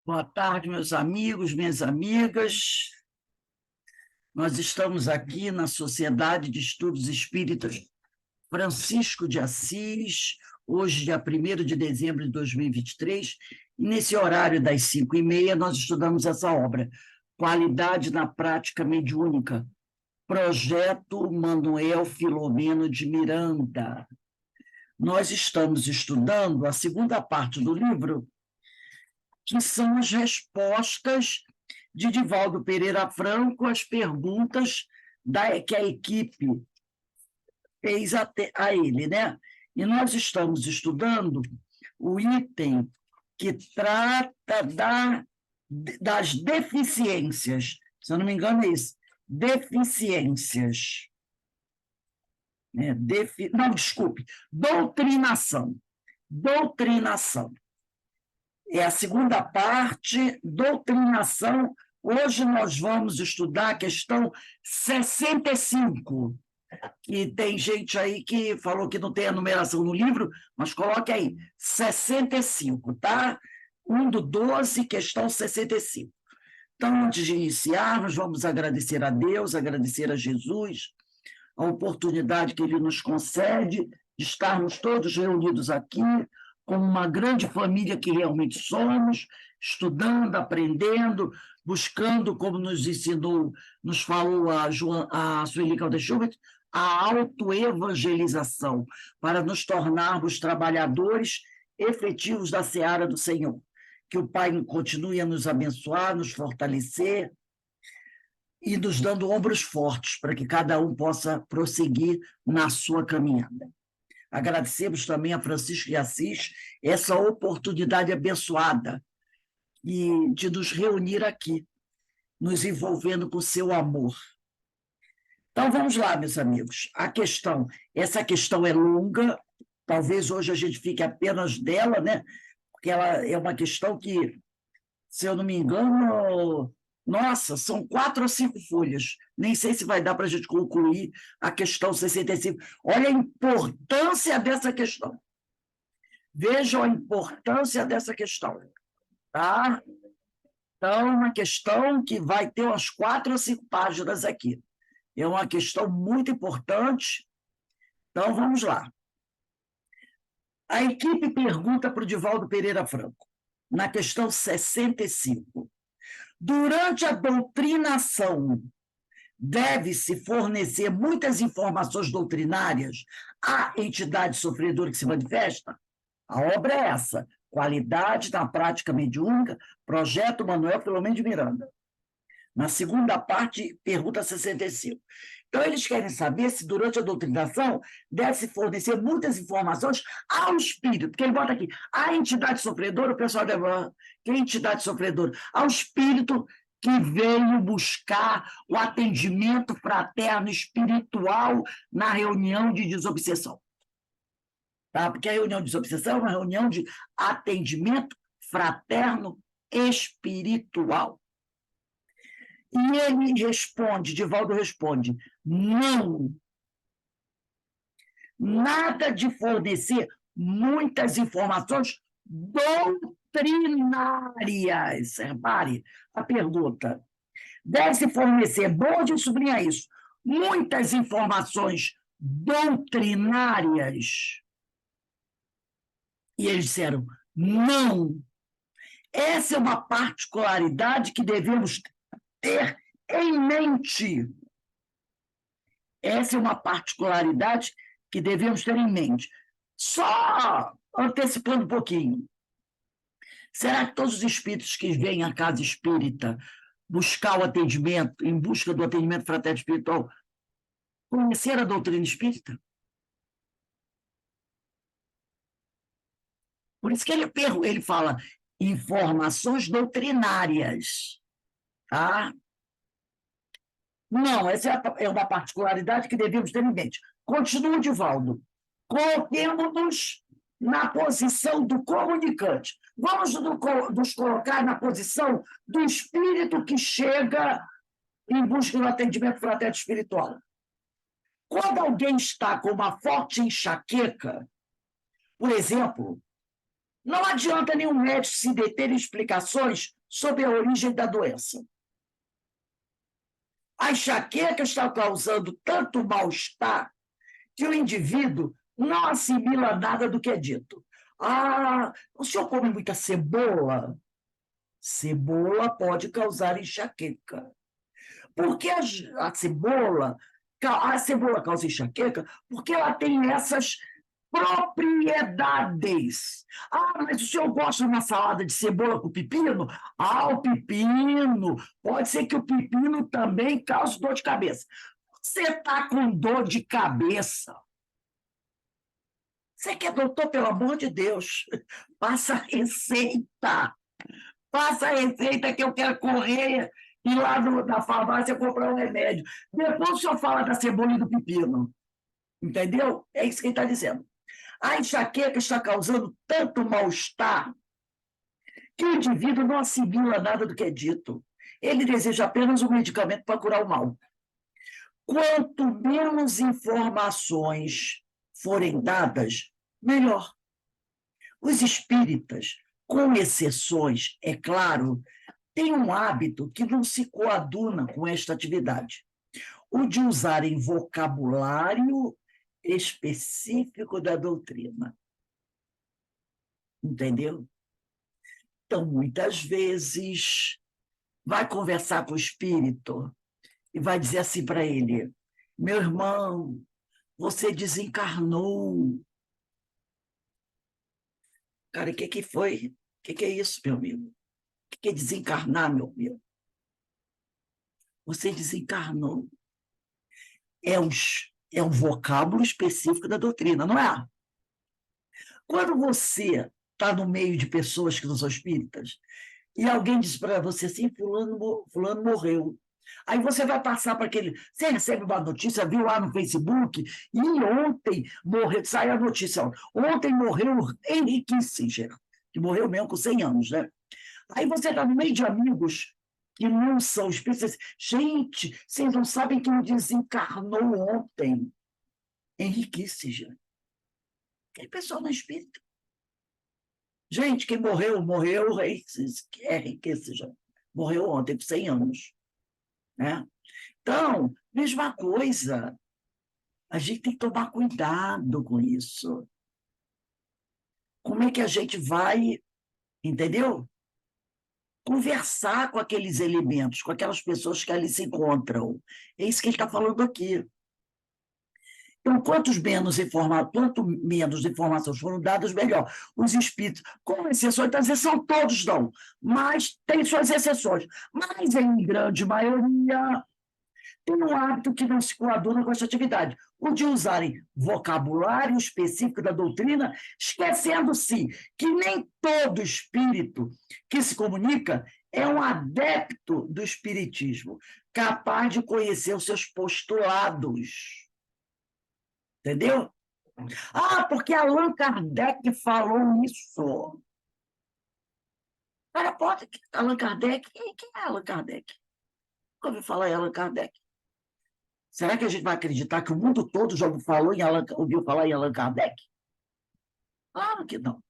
Boa tarde, meus amigos, minhas amigas. Nós estamos aqui na Sociedade de Estudos Espíritas Francisco de Assis, hoje, dia 1º de dezembro de 2023, e nesse horário das 5h30, nós estudamos essa obra, Qualidade na Prática Mediúnica, Projeto Manuel Filomeno de Miranda. Nós estamos estudando a segunda parte do livro, que são as respostas de Divaldo Pereira Franco às perguntas que a equipe fez a ele, né? E nós estamos estudando o item que trata das deficiências, se eu não me engano é isso, deficiências. Não, desculpe, doutrinação. Doutrinação. É a segunda parte, doutrinação. Hoje nós vamos estudar a questão 65, que tem gente aí que falou que não tem a numeração no livro, mas coloque aí, 65, tá? 1 do 12, questão 65. Então, antes de iniciarmos, vamos agradecer a Deus, agradecer a Jesus, a oportunidade que Ele nos concede de estarmos todos reunidos aqui, como uma grande família que realmente somos, estudando, aprendendo, buscando, como nos ensinou, nos falou a Sueli Caldas-Schubert, a autoevangelização, para nos tornarmos trabalhadores efetivos da seara do Senhor. Que o Pai continue a nos abençoar, nos fortalecer e nos dando ombros fortes para que cada um possa prosseguir na sua caminhada. Agradecemos também a Francisco de Assis essa oportunidade abençoada de nos reunir aqui, nos envolvendo com o seu amor. Então, vamos lá, meus amigos. Essa questão é longa, talvez hoje a gente fique apenas dela, né? Porque ela é uma questão que, se eu não me engano, nossa, são 4 ou 5 folhas. Nem sei se vai dar para a gente concluir a questão 65. Olha a importância dessa questão. Vejam a importância dessa questão. Tá? Então, uma questão que vai ter umas 4 ou 5 páginas aqui. É uma questão muito importante. Então, vamos lá. A equipe pergunta para o Divaldo Pereira Franco, na questão 65. Durante a doutrinação, deve-se fornecer muitas informações doutrinárias à entidade sofredora que se manifesta? A obra é essa, Qualidade na Prática Mediúnica, Projeto Manuel Filomeno de Miranda. Na segunda parte, pergunta 65. Então, eles querem saber se, durante a doutrinação, deve-se fornecer muitas informações ao espírito, porque ele bota aqui, a entidade sofredora, o pessoal deve falar, que é entidade sofredora? Ao espírito que veio buscar o atendimento fraterno espiritual na reunião de desobsessão. Tá? Porque a reunião de desobsessão é uma reunião de atendimento fraterno espiritual. E ele responde, Divaldo responde, não. Nada de fornecer muitas informações doutrinárias. Repare a pergunta. Deve-se fornecer, bom de sublinhar isso, muitas informações doutrinárias. E eles disseram, não. Essa é uma particularidade que devemos ter em mente. Essa é uma particularidade que devemos ter em mente. Só antecipando um pouquinho. Será que todos os espíritos que vêm à casa espírita buscar o atendimento, em busca do atendimento fraterno espiritual, conheceram a doutrina espírita? Por isso que ele fala informações doutrinárias. Tá? Não, essa é uma particularidade que devemos ter em mente. Continua, Divaldo. Coloquemos-nos na posição do comunicante. Vamos nos colocar na posição do espírito que chega em busca do atendimento fraterno espiritual. Quando alguém está com uma forte enxaqueca, por exemplo, não adianta nenhum médico se deter em explicações sobre a origem da doença. A enxaqueca está causando tanto mal-estar que o indivíduo não assimila nada do que é dito. Ah, o senhor come muita cebola? Cebola pode causar enxaqueca. Porque a cebola causa enxaqueca porque ela tem essas propriedades. Ah, mas o senhor gosta de uma salada de cebola com pepino? Ah, o pepino. Pode ser que o pepino também cause dor de cabeça. Você está com dor de cabeça. Você que é doutor, pelo amor de Deus, passa a receita. Passa a receita que eu quero correr e lá na farmácia comprar um remédio. Depois o senhor fala da cebola e do pepino. Entendeu? É isso que ele está dizendo. A enxaqueca está causando tanto mal-estar que o indivíduo não assimila nada do que é dito. Ele deseja apenas um medicamento para curar o mal. Quanto menos informações forem dadas, melhor. Os espíritas, com exceções, é claro, têm um hábito que não se coaduna com esta atividade, o de usarem vocabulário específico da doutrina. Entendeu? Então, muitas vezes, vai conversar com o espírito e vai dizer assim para ele: meu irmão, você desencarnou. Cara, o que foi? O que é isso, meu amigo? O que é desencarnar, meu amigo? Você desencarnou. É um vocábulo específico da doutrina, não é? Quando você está no meio de pessoas que não são espíritas, e alguém diz para você assim, fulano morreu. Aí você vai passar para aquele... Você recebe uma notícia, viu lá no Facebook, e ontem morreu, saiu a notícia, ontem morreu Henry Kissinger, que morreu mesmo com 100 anos, né? Aí você está no meio de amigos que não são espíritas. Gente, vocês não sabem quem desencarnou ontem? Henry Kissinger. Aquele pessoal não é espírita. Gente, quem morreu é Henry Kissinger. Morreu ontem, com 100 anos. Né? Então, mesma coisa. A gente tem que tomar cuidado com isso. Como é que a gente vai, entendeu? Conversar com aqueles elementos, com aquelas pessoas que ali se encontram. É isso que ele está falando aqui. Então, quanto menos informações foram dadas, melhor. Os espíritos, com exceções, então, são todos não, mas tem suas exceções. Mas, em grande maioria, tem um hábito que não se coaduna com essa atividade, o de usarem vocabulário específico da doutrina, esquecendo-se que nem todo espírito que se comunica é um adepto do espiritismo, capaz de conhecer os seus postulados. Entendeu? Ah, porque Allan Kardec falou isso. Cara, pode... Allan Kardec? Quem é Allan Kardec? Nunca ouviu falar em Allan Kardec. Será que a gente vai acreditar que o mundo todo já ouviu falar em Allan Kardec? Claro que não.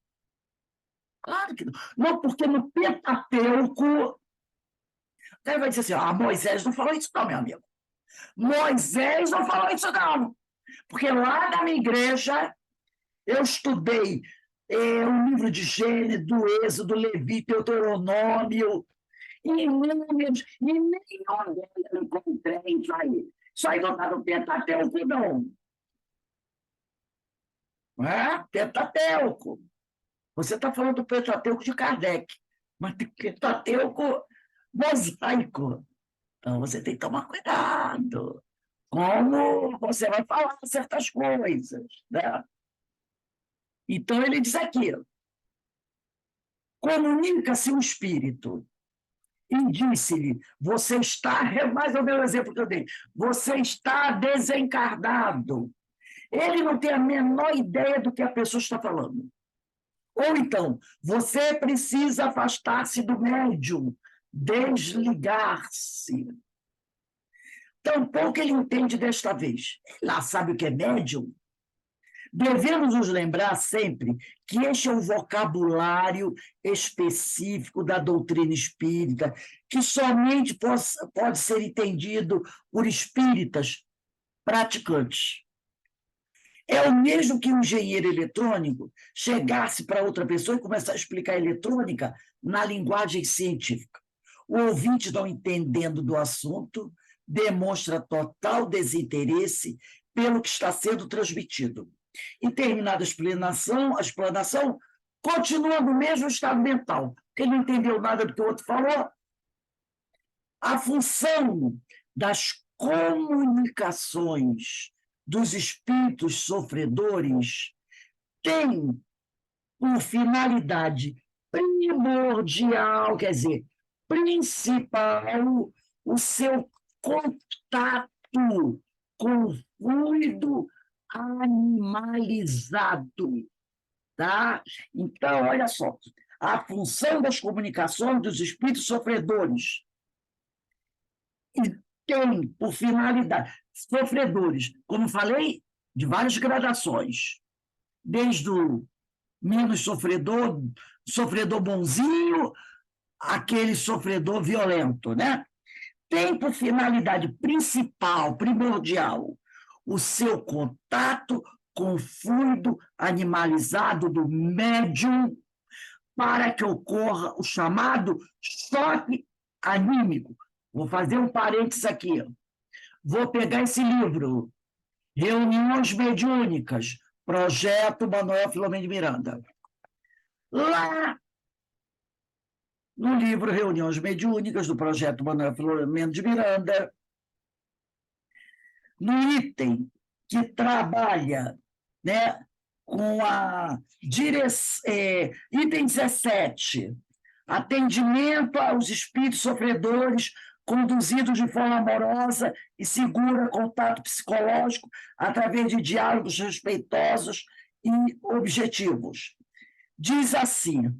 Claro que não. Não, porque no Pentateuco... O cara vai dizer assim, Moisés não falou isso não, meu amigo. Moisés não falou isso não. Porque lá na minha igreja eu estudei o livro de Gênesis, do Êxodo, Levítico, Deuteronômio, e Números, e nenhum deles eu encontrei isso aí. Isso aí não está no Pentateuco, não. Não é? Pentateuco. Você está falando do Pentateuco de Kardec, mas tem Pentateuco mosaico. Então, você tem que tomar cuidado como você vai falar certas coisas, né? Então, ele diz aqui, comunica-se o espírito e disse-lhe, você está, é mais ou menos o exemplo que eu dei, você está desencarnado. Ele não tem a menor ideia do que a pessoa está falando. Ou então, você precisa afastar-se do médium, desligar-se. Tampouco ele entende desta vez. Ele lá sabe o que é médium. Devemos nos lembrar sempre que este é um vocabulário específico da doutrina espírita, que somente pode ser entendido por espíritas praticantes. É o mesmo que um engenheiro eletrônico chegasse para outra pessoa e começar a explicar eletrônica na linguagem científica. O ouvinte, não entendendo do assunto, demonstra total desinteresse pelo que está sendo transmitido. E terminada a explanação continua no mesmo estado mental, porque ele não entendeu nada do que o outro falou. A função das comunicações dos espíritos sofredores tem por finalidade primordial, quer dizer, principal, o seu contato com o fluido animalizado. Tá? Então, olha só, a função das comunicações dos espíritos sofredores tem por finalidade, sofredores, como falei, de várias gradações, desde o menos sofredor, sofredor bonzinho, aquele sofredor violento, né? Tem por finalidade principal, primordial, o seu contato com o fluido animalizado do médium para que ocorra o chamado choque anímico. Vou fazer um parênteses aqui. Vou pegar esse livro, Reuniões Mediúnicas, Projeto Manuel Filomeno de Miranda. Lá, no livro Reuniões Mediúnicas, do Projeto Manuel Filomeno de Miranda, no item que trabalha, né, com a item 17, atendimento aos espíritos sofredores conduzidos de forma amorosa e segura, contato psicológico através de diálogos respeitosos e objetivos. Diz assim,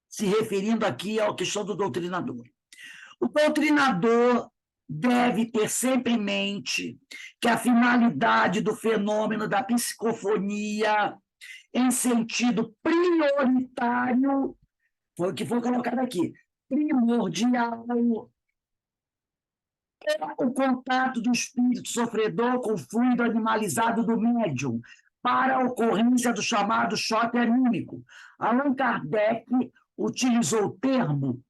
se referindo aqui à questão do doutrinador. O doutrinador deve ter sempre em mente que a finalidade do fenômeno da psicofonia, em sentido prioritário, foi o que foi colocado aqui, primordial, é o contato do espírito sofredor com o fluido animalizado do médium, para a ocorrência do chamado choque anímico. Allan Kardec utilizou o termo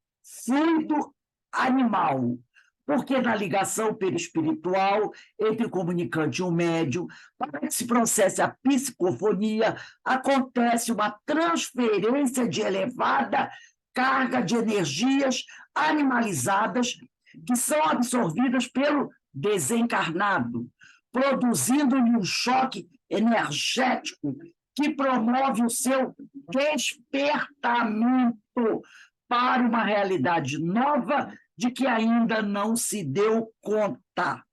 fluido animal, porque na ligação perispiritual entre o comunicante e o médium, para que se processe a psicofonia, acontece uma transferência de elevada carga de energias animalizadas que são absorvidas pelo desencarnado, produzindo-lhe um choque energético que promove o seu despertamento para uma realidade nova de que ainda não se deu conta.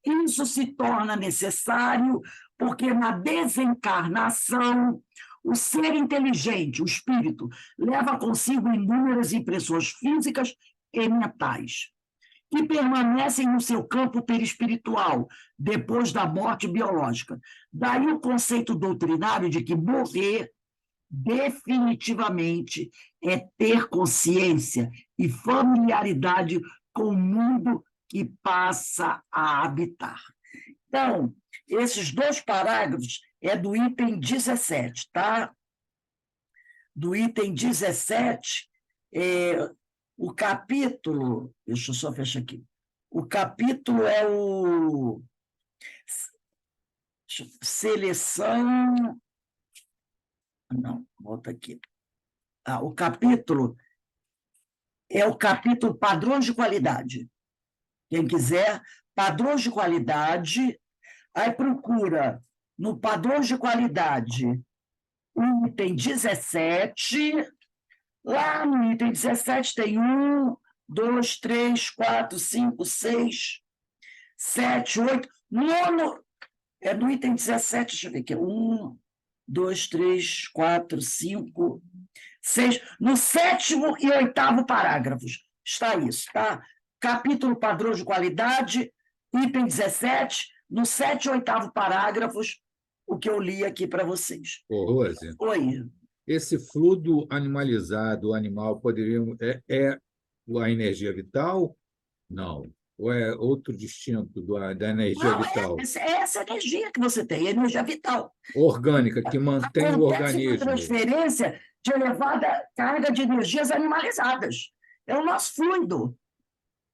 Isso se torna necessário porque na desencarnação o ser inteligente, o espírito, leva consigo inúmeras impressões físicas e mentais, que permanecem no seu campo perispiritual, depois da morte biológica. Daí o conceito doutrinário de que morrer definitivamente é ter consciência e familiaridade com o mundo que passa a habitar. Então, esses dois parágrafos é do item 17, tá? Do item 17, o capítulo, deixa eu só fechar aqui, o capítulo é o seleção, não, volta aqui, o capítulo é o capítulo padrões de qualidade, quem quiser, padrões de qualidade, aí procura no padrões de qualidade o item 17, lá no item 17 tem 1, 2, 3, 4, 5, 6, 7, 8, nono, é no item 17, deixa eu ver aqui, 1, 2, 3, 4, 5, 6, no 7º e 8º parágrafos, está isso, tá? Capítulo padrões de qualidade, item 17, no 7º e 8º parágrafos, o que eu li aqui para vocês. Ô, Rose, Oi. esse fluido animalizado, o animal, poderia, é a energia vital? Não. Ou é outro distinto da energia Não, vital? é essa energia que você tem, energia vital. Orgânica, que mantém o Acontece uma organismo, transferência de elevada carga de energias animalizadas. É o nosso fluido.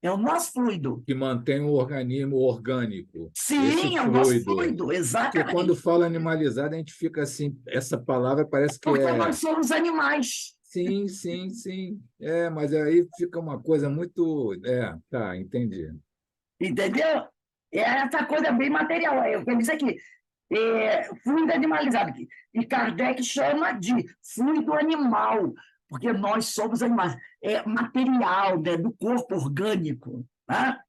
É o nosso fluido. que mantém o organismo orgânico, esse Sim, é o nosso fluido. fluido, Porque quando exatamente. fala animalizado, a gente fica assim, essa palavra parece que Porque é nós somos animais, sim, sim, sim. É, mas aí fica uma coisa muito. É, tá, entendi. entendeu? É essa coisa bem material. Eu quero dizer que fluido animalizado. E Kardec chama de fluido animal, porque nós somos animais. É material, né, do corpo orgânico. Tá?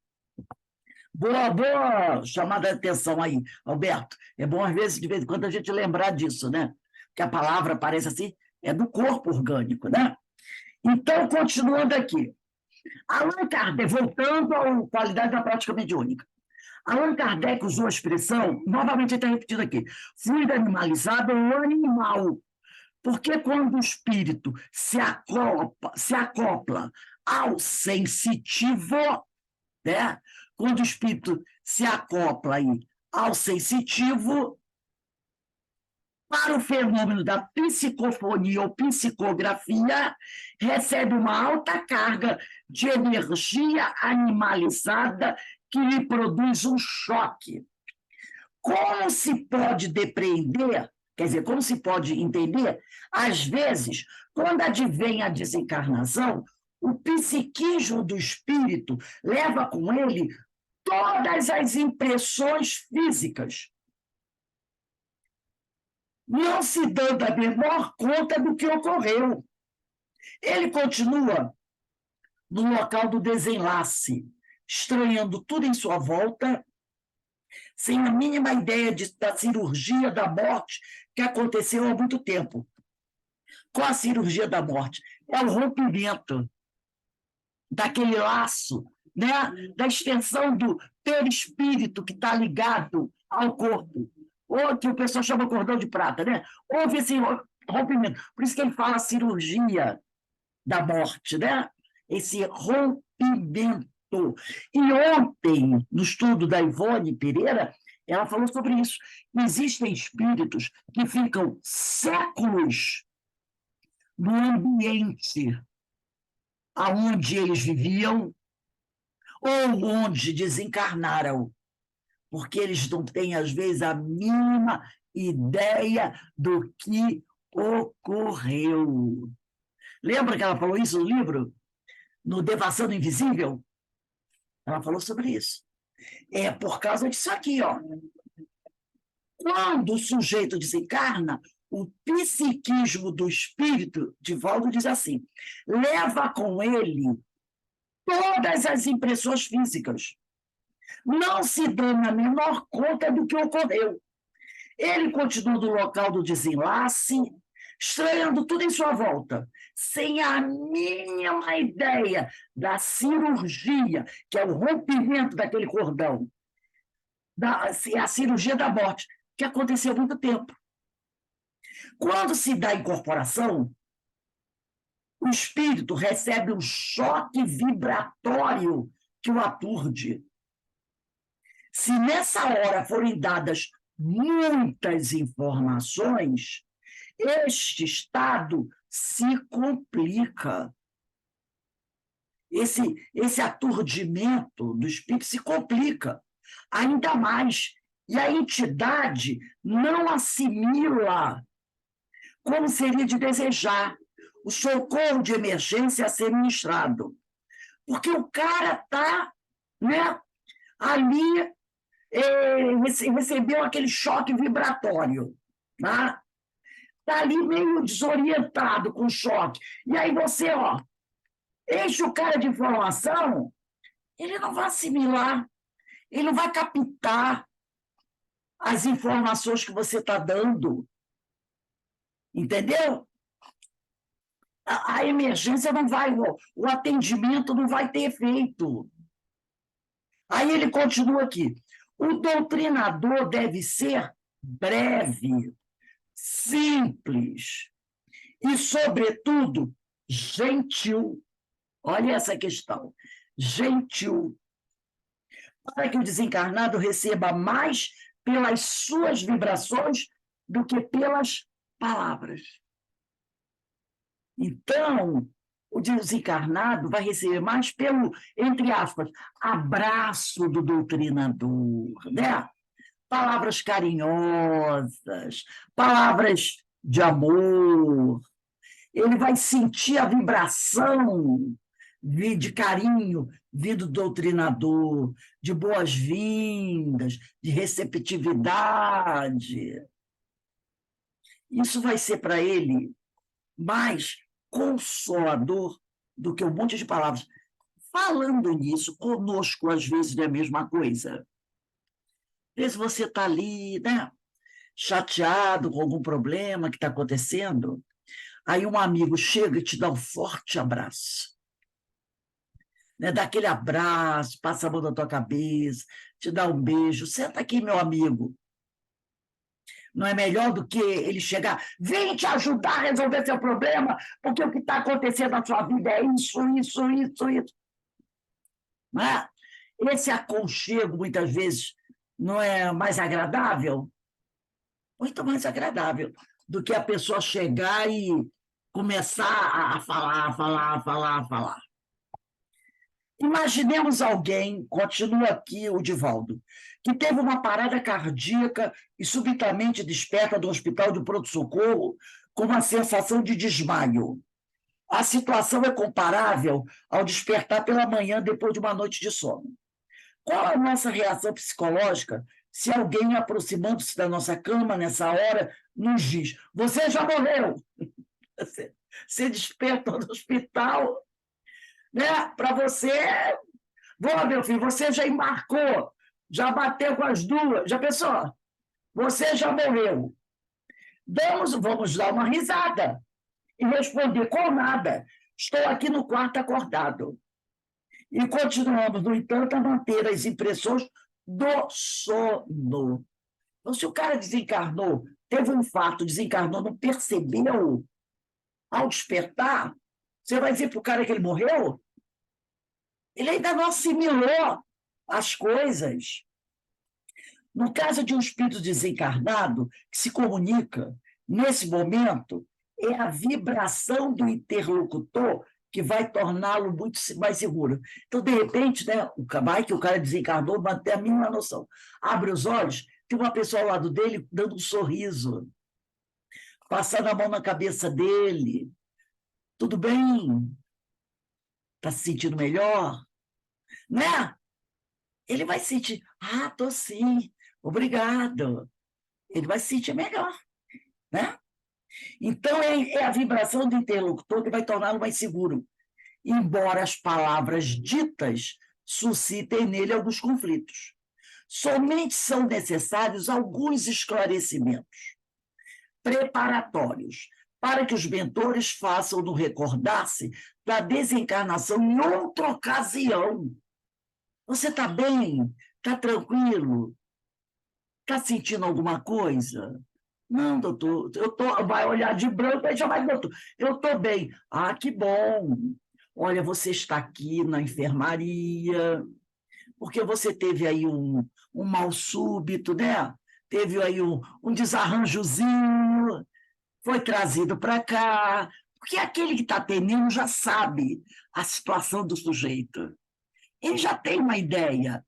Boa chamada de atenção aí, Alberto. É bom, às vezes, de vez em quando, a gente lembrar disso, né? Que a palavra parece assim, é do corpo orgânico, né? Então, continuando aqui. Allan Kardec, voltando à qualidade da prática mediúnica. Allan Kardec usou a expressão, novamente está repetindo aqui, fluido animalizado ou animal. Porque quando o espírito se acopla ao sensitivo, né? Quando o espírito se acopla aí ao sensitivo, para o fenômeno da psicofonia ou psicografia, recebe uma alta carga de energia animalizada que lhe produz um choque. Como se pode depreender, quer dizer, como se pode entender, às vezes, quando advém a desencarnação, o psiquismo do espírito leva com ele todas as impressões físicas, não se dando a menor conta do que ocorreu. Ele continua no local do desenlace, estranhando tudo em sua volta, sem a mínima ideia da cirurgia da morte que aconteceu há muito tempo. Qual a cirurgia da morte? É o rompimento daquele laço, né? Da extensão do perispírito que está ligado ao corpo, ou que o pessoal chama cordão de prata, né? Houve esse rompimento. Por isso que ele fala cirurgia da morte, né? Esse rompimento. E ontem, no estudo da Ivone Pereira, ela falou sobre isso. Existem espíritos que ficam séculos no ambiente aonde eles viviam ou onde desencarnaram, porque eles não têm, às vezes, a mínima ideia do que ocorreu. Lembra que ela falou isso no livro? No Devassando Invisível? Ela falou sobre isso. É por causa disso aqui, ó. Quando o sujeito desencarna, o psiquismo do espírito, Divaldo diz assim, leva com ele todas as impressões físicas. Não se dando a menor conta do que ocorreu. Ele continua no local do desenlace, estranhando tudo em sua volta, sem a mínima ideia da cirurgia, que é o rompimento daquele cordão, a cirurgia da morte, que aconteceu há muito tempo. Quando se dá a incorporação, o espírito recebe um choque vibratório que o aturde. Se nessa hora forem dadas muitas informações, este estado se complica. Esse aturdimento do espírito se complica ainda mais. E a entidade não assimila como seria de desejar o socorro de emergência a ser ministrado. Porque o cara está, né, ali, recebeu aquele choque vibratório, tá? Está ali meio desorientado com choque. E aí você, ó, enche o cara de informação, ele não vai assimilar, ele não vai captar as informações que você está dando. Entendeu? A emergência não vai, o atendimento não vai ter efeito. Aí ele continua aqui. O doutrinador deve ser breve, simples e, sobretudo, gentil. Olha essa questão. Gentil. Para que o desencarnado receba mais pelas suas vibrações do que pelas palavras. Então, o desencarnado vai receber mais pelo, entre aspas, abraço do doutrinador, né? Palavras carinhosas, palavras de amor. Ele vai sentir a vibração de carinho vindo do doutrinador, de boas-vindas, de receptividade. Isso vai ser para ele mais consolador do que um monte de palavras. Falando nisso, conosco, às vezes, não é a mesma coisa. Às vezes você está ali, né, chateado com algum problema que está acontecendo, aí um amigo chega e te dá um forte abraço. Né, dá aquele abraço, passa a mão na tua cabeça, te dá um beijo. Senta aqui, meu amigo. Não é melhor do que ele chegar, vem te ajudar a resolver seu problema, porque o que está acontecendo na sua vida é isso. Não é? Esse aconchego, muitas vezes, não é mais agradável? Muito mais agradável do que a pessoa chegar e começar a falar. Imaginemos alguém, continua aqui o Divaldo, que teve uma parada cardíaca e subitamente desperta do hospital de pronto-socorro com uma sensação de desmaio. A situação é comparável ao despertar pela manhã depois de uma noite de sono. Qual a nossa reação psicológica se alguém aproximando-se da nossa cama nessa hora nos diz: você já morreu? Você despertou do hospital, né? Para você, meu filho, você já embarcou, já bateu com as duas, já pensou? Você já morreu. Vamos dar uma risada e responder com nada. Estou aqui no quarto acordado. E continuamos, no entanto, a manter as impressões do sono. Então, se o cara desencarnou, teve um infarto, desencarnou, não percebeu, ao despertar, você vai dizer para o cara que ele morreu? Ele ainda não assimilou as coisas. No caso de um espírito desencarnado, que se comunica, nesse momento, é a vibração do interlocutor que vai torná-lo muito mais seguro. Então, de repente, né, o cara desencarnou, mas tem a mínima noção. Abre os olhos, tem uma pessoa ao lado dele dando um sorriso, passando a mão na cabeça dele. Tudo bem? Está se sentindo melhor? Né? Ele vai sentir, estou sim, obrigado. Ele vai se sentir melhor, né? Então, é a vibração do interlocutor que vai torná-lo mais seguro, embora as palavras ditas suscitem nele alguns conflitos. Somente são necessários alguns esclarecimentos preparatórios para que os mentores façam-no recordar-se da desencarnação em outra ocasião. Você está bem? Está tranquilo? Está sentindo alguma coisa? Não, doutor, vai olhar de branco e já vai, doutor, eu estou bem. Que bom. Olha, você está aqui na enfermaria, porque você teve aí um mal súbito, né? Teve aí um desarranjozinho, foi trazido para cá, porque aquele que está atendendo já sabe a situação do sujeito. Ele já tem uma ideia.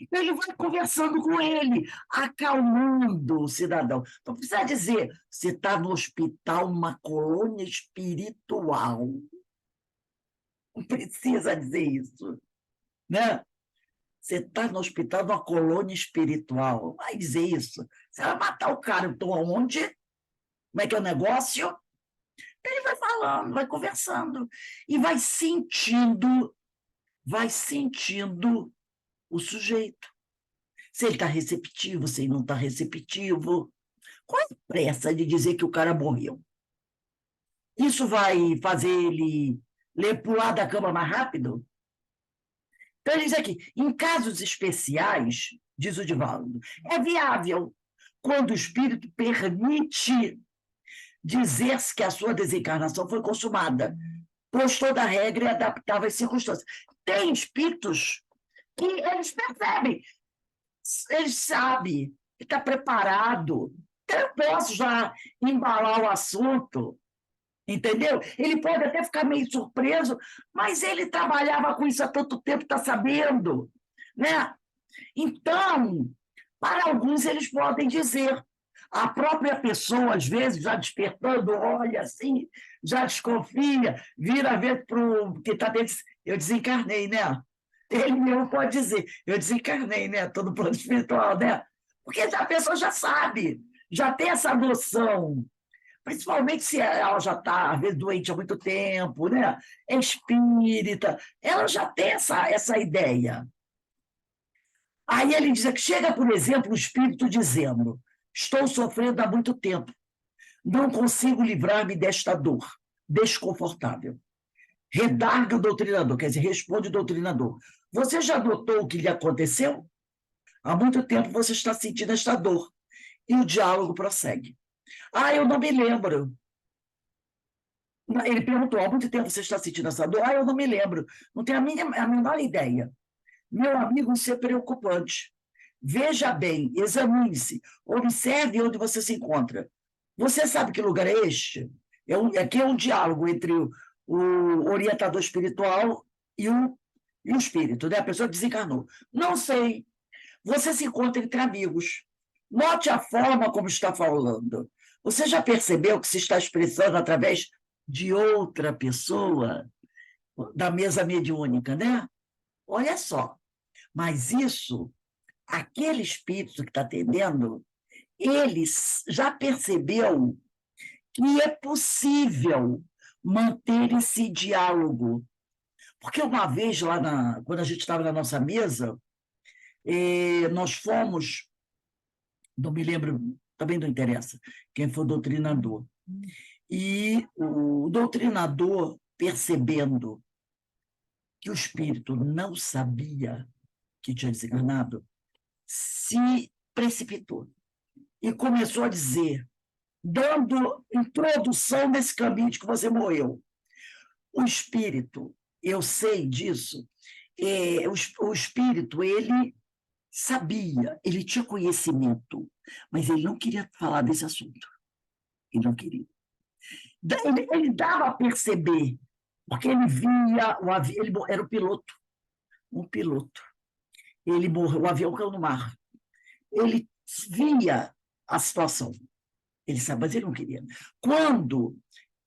Então, ele vai conversando com ele, acalmando o cidadão. Não precisa dizer, você está no hospital, numa colônia espiritual. Não precisa dizer isso. Né? Você está no hospital, numa colônia espiritual. Não vai dizer isso. Você vai matar o cara, então aonde? Como é que é o negócio? Ele vai falando, vai conversando. E vai sentindo o sujeito. Se ele está receptivo, se ele não está receptivo. Qual é a pressa de dizer que o cara morreu? Isso vai fazer ele pular da cama mais rápido? Então, ele diz aqui, em casos especiais, diz o Divaldo, é viável, quando o espírito permite dizer-se que a sua desencarnação foi consumada, pois toda regra é adaptável às circunstâncias. Tem espíritos que eles percebem, eles sabem, que está preparado. Eu posso já embalar o assunto, entendeu? Ele pode até ficar meio surpreso, mas ele trabalhava com isso há tanto tempo, está sabendo, né? Então, para alguns, eles podem dizer. A própria pessoa, às vezes, já despertando, olha assim, já desconfia, vira a ver para o que está dentro. Eu desencarnei, né? Ele mesmo pode dizer, eu desencarnei, né? Estou no plano espiritual, né? Porque a pessoa já sabe, já tem essa noção. Principalmente se ela já está, às vezes, doente há muito tempo, né? É espírita, ela já tem essa ideia. Aí ele diz que chega, por exemplo, o espírito dizendo: estou sofrendo há muito tempo, não consigo livrar-me desta dor desconfortável. Redarga o doutrinador, quer dizer, responde o doutrinador: você já notou o que lhe aconteceu? Há muito tempo você está sentindo esta dor. E o diálogo prossegue. Ah, eu não me lembro. Ele perguntou: há muito tempo você está sentindo essa dor? Ah, eu não me lembro. Não tenho a menor ideia. Meu amigo, isso é preocupante. Veja bem, examine-se, observe onde você se encontra. Você sabe que lugar é este? Aqui é um diálogo entre o orientador espiritual e o espírito, né? A pessoa que desencarnou. Não sei. Você se encontra entre amigos. Note a forma como está falando. Você já percebeu que se está expressando através de outra pessoa, da mesa mediúnica, né? Olha só. Mas isso, aquele espírito que está atendendo, ele já percebeu que é possível manter esse diálogo. Porque uma vez, quando a gente estava na nossa mesa, nós fomos, não me lembro, também não interessa, quem foi o doutrinador. E o doutrinador, percebendo que o espírito não sabia que tinha desencarnado, se precipitou e começou a dizer, dando introdução nesse caminho de que você morreu. O espírito, eu sei disso, o espírito, ele sabia, ele tinha conhecimento, mas ele não queria falar desse assunto. Ele não queria. Ele dava a perceber, porque ele via o avião, ele era um piloto. Ele morreu, o avião caiu no mar. Ele via a situação. Ele sabe, mas ele não queria. Quando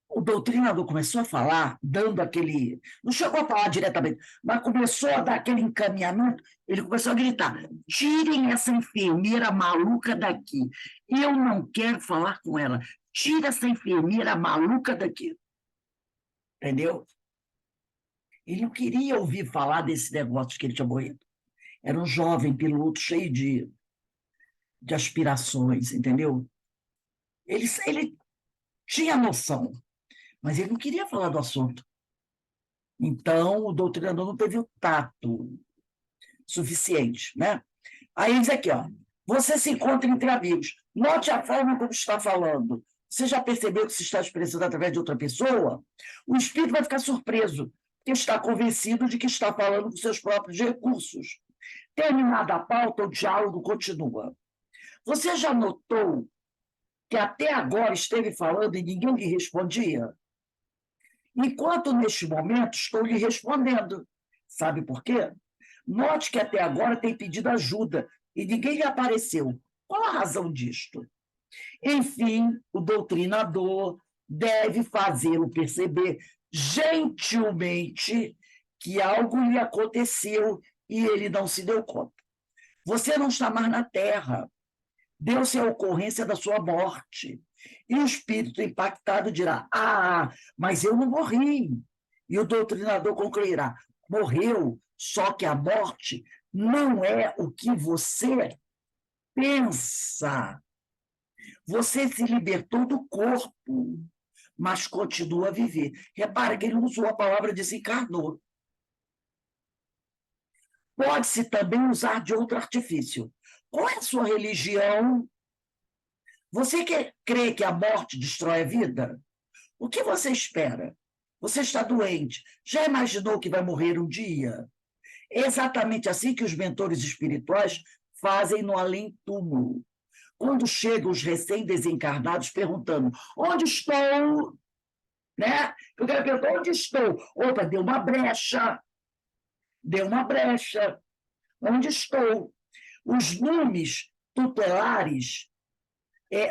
o doutrinador começou a falar, dando aquele. Não chegou a falar diretamente, mas começou a dar aquele encaminhamento, ele começou a gritar: tirem essa enfermeira maluca daqui. Eu não quero falar com ela. Tira essa enfermeira maluca daqui. Entendeu? Ele não queria ouvir falar desse negócio que ele tinha morrido. Era um jovem piloto cheio de aspirações, entendeu? Ele tinha noção, mas ele não queria falar do assunto. Então, o doutrinador não teve o tato suficiente, né? Aí diz aqui, ó, você se encontra entre amigos. Note a forma como está falando. Você já percebeu que se está expressando através de outra pessoa? O espírito vai ficar surpreso, porque está convencido de que está falando com seus próprios recursos. Terminada a pauta, o diálogo continua. Você já notou que até agora esteve falando e ninguém lhe respondia? Enquanto, neste momento, estou lhe respondendo. Sabe por quê? Note que até agora tem pedido ajuda e ninguém lhe apareceu. Qual a razão disto? Enfim, o doutrinador deve fazê-lo perceber gentilmente que algo lhe aconteceu e ele não se deu conta. Você não está mais na Terra. Deu-se a ocorrência da sua morte. E o espírito impactado dirá: ah, mas eu não morri. E o doutrinador concluirá: morreu, só que a morte não é o que você pensa. Você se libertou do corpo, mas continua a viver. Repara que ele não usou a palavra desencarnou. Pode-se também usar de outro artifício. Qual é a sua religião? Você crê que a morte destrói a vida? O que você espera? Você está doente. Já imaginou que vai morrer um dia? É exatamente assim que os mentores espirituais fazem no além-túmulo. Quando chegam os recém-desencarnados perguntando: onde estou? Né? Eu quero perguntar: onde estou? Opa, deu uma brecha. Deu uma brecha. Onde estou? Os numes tutelares,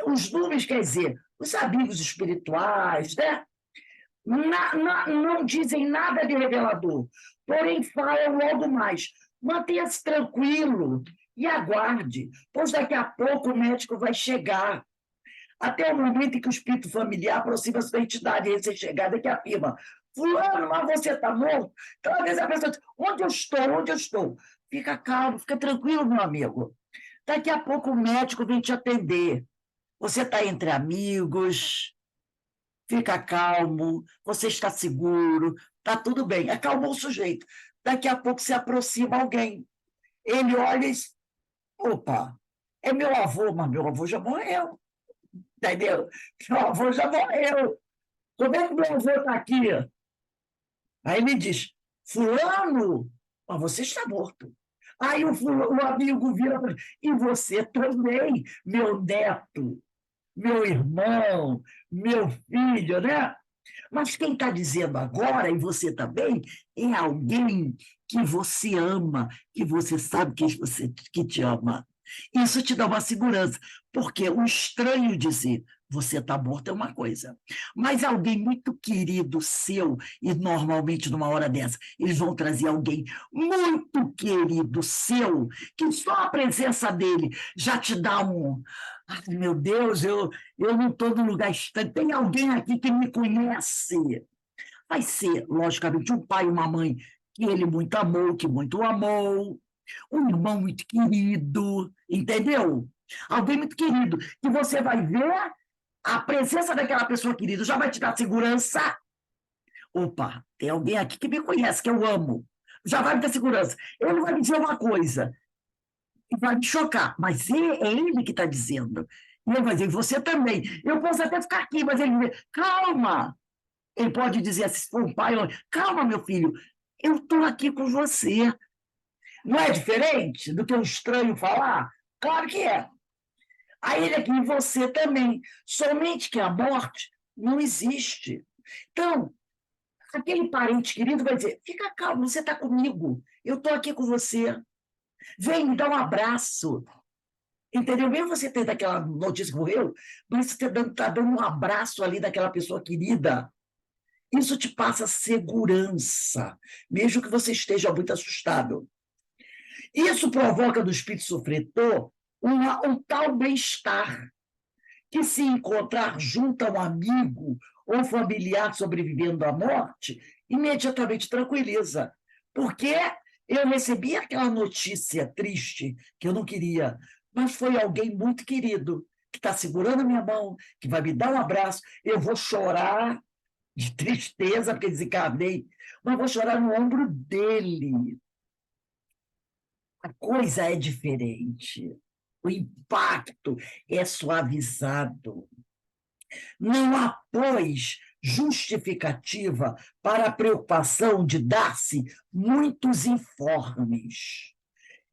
os numes, quer dizer, os amigos espirituais, né? Não dizem nada de revelador, porém falam logo mais. Mantenha-se tranquilo e aguarde, pois daqui a pouco o médico vai chegar. Até o momento em que o espírito familiar aproxima-se da entidade recém-chegada que afirma: Fulano, mas você está morto? Então, às vezes a pessoa diz: onde eu estou? Onde eu estou? Fica calmo, fica tranquilo, meu amigo. Daqui a pouco o médico vem te atender. Você está entre amigos, fica calmo, você está seguro, está tudo bem. Acalmou o sujeito. Daqui a pouco se aproxima alguém. Ele olha e diz: opa, é meu avô, mas meu avô já morreu. Entendeu? Meu avô já morreu. Como é que meu avô está aqui? Aí ele diz: fulano, mas você está morto. Aí o amigo vira para ele: e você também, meu neto, meu irmão, meu filho, né? Mas quem está dizendo agora, e você também, é alguém que você ama, que você sabe que te ama. Isso te dá uma segurança, porque o estranho dizer você está morto é uma coisa, mas alguém muito querido seu, e normalmente numa hora dessa, eles vão trazer alguém muito querido seu, que só a presença dele já te dá um. Ai, meu Deus, eu não estou num lugar estranho, tem alguém aqui que me conhece. Vai ser, logicamente, um pai e uma mãe que ele muito amou, que muito amou, um irmão muito querido, entendeu? Alguém muito querido, que você vai ver a presença daquela pessoa querida, já vai te dar segurança. Opa, tem alguém aqui que me conhece, que eu amo. Já vai me dar segurança. Ele vai me dizer uma coisa, e vai me chocar, mas é ele que está dizendo. E ele vai dizer: você também. Eu posso até ficar aqui, mas ele diz: calma. Ele pode dizer assim, se for um pai: calma, meu filho, eu estou aqui com você. Não é diferente do que um estranho falar? Claro que é. Aí ele aqui, e você também. Somente que a morte não existe. Então, aquele parente querido vai dizer: fica calmo, você está comigo, eu estou aqui com você. Vem me dar um abraço. Entendeu? Mesmo você tendo aquela notícia que morreu, mas você está dando um abraço ali daquela pessoa querida. Isso te passa segurança, mesmo que você esteja muito assustado. Isso provoca no espírito sofredor um tal bem-estar, que se encontrar junto a um amigo ou familiar sobrevivendo à morte, imediatamente tranquiliza. Porque eu recebi aquela notícia triste, que eu não queria, mas foi alguém muito querido, que está segurando a minha mão, que vai me dar um abraço, eu vou chorar de tristeza, porque desencarnei, mas vou chorar no ombro dele. A coisa é diferente. O impacto é suavizado. Não há, pois, justificativa para a preocupação de dar-se muitos informes.